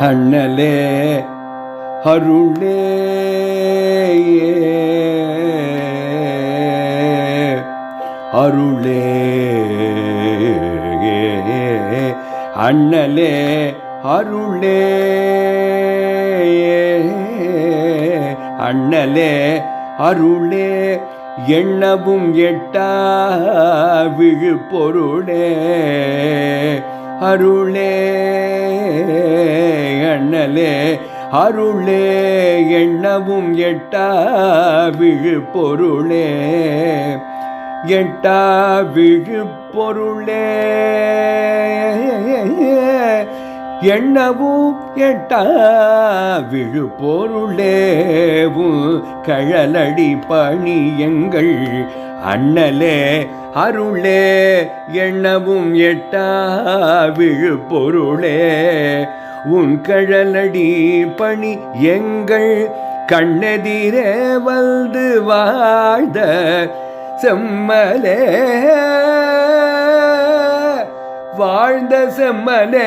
அண்ணலே அருளே அருளே அண்ணலே அருளே அண்ணலே அருளே எண்ணவும் எட்டா விழு பொருளே அருளே அண்ணலே அருளே எண்ணவும் எட்டா விழு பொருளே எட்டா விழு பொருளே எண்ணவும் எட்டா விழு பொருளேவும் கழலடி பணி எங்கள் அண்ணலே அருளே எண்ணவும் எட்டா விழு பொருளே உன் கழலடி பணி எங்கள் கண்ணெதிரே வந்து வாழ்ந்த செம்மலே வாழ்ந்த செம்மலே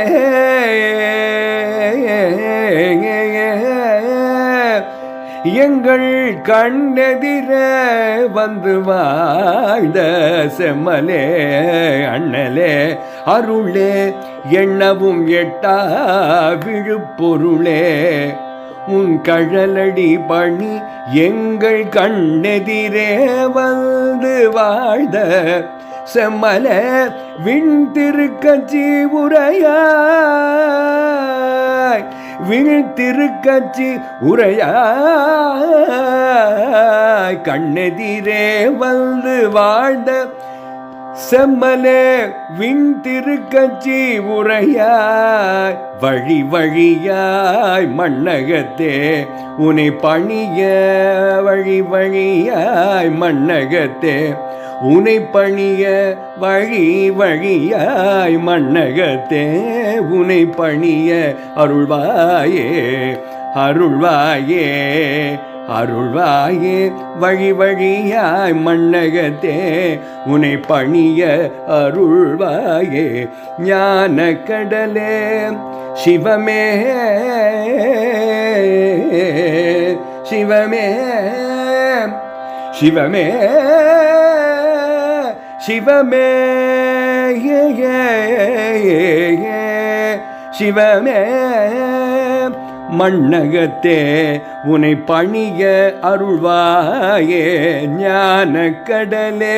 எங்கள் கண்ணெதிர வந்து வாழ்ந்த செம்மலே அண்ணலே அருளே எண்ணவும் எட்டா விழு பொருளே உன் கழலடி பணி எங்கள் கண்ணெதிரே வந்து வாழ்ந்த செம்மல விண் திருக்கட்சி உரையாய் விண் திருக்கட்சி உரையாய் கண்ணெதிரே வந்து வாழ்ந்த செம்மலே விண் திருக்கட்சி உரையாய் வழி வழியாய் மண்ணகத்தே உனை பணிய வழி வழியாய் மண்ணகத்தே உனை பணிய வழி வழியாய் மண்ணகத்தே உனை பணிய அருள்வாயே அருள்வாயே அருள்வாயே வழி வழியாய் மண்ணகத்தே உனை பணிய அருள்வாயே ஞான கடலே சிவமே சிவமே சிவமே சிவமே சிவமே மண்ணகத்தே உனை பணிய அருள்வாயே ஞான கடலே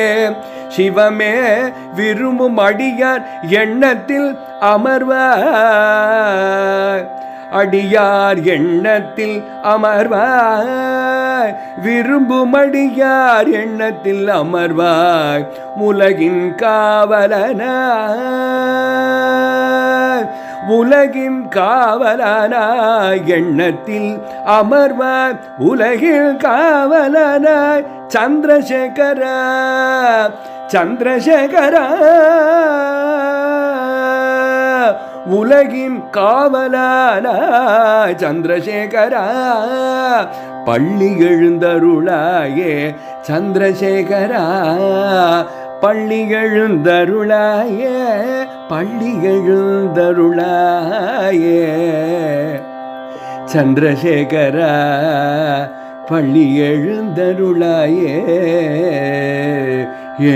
சிவமே விரும்பும் அடியார் எண்ணத்தில் அமர்வாய் அடியார் எண்ணத்தில் அமர்வாய் விரும்பும் அடியார் எண்ணத்தில் அமர்வாய் உலகின் காவலனாய் உலகின் காவலனாய் எண்ணத்தில் அமர்வாய் உலகில் காவலனாய் சந்திரசேகரா சந்திரசேகரா உலகின் காவலனாய் சந்திரசேகரா பள்ளி எழுந்தருளாயே சந்திரசேகரா பள்ளி எழுந்தருளாயே பள்ளி எழுந்தருளாயே சந்திரசேகரா பள்ளி எழுந்தருளாயே ஏ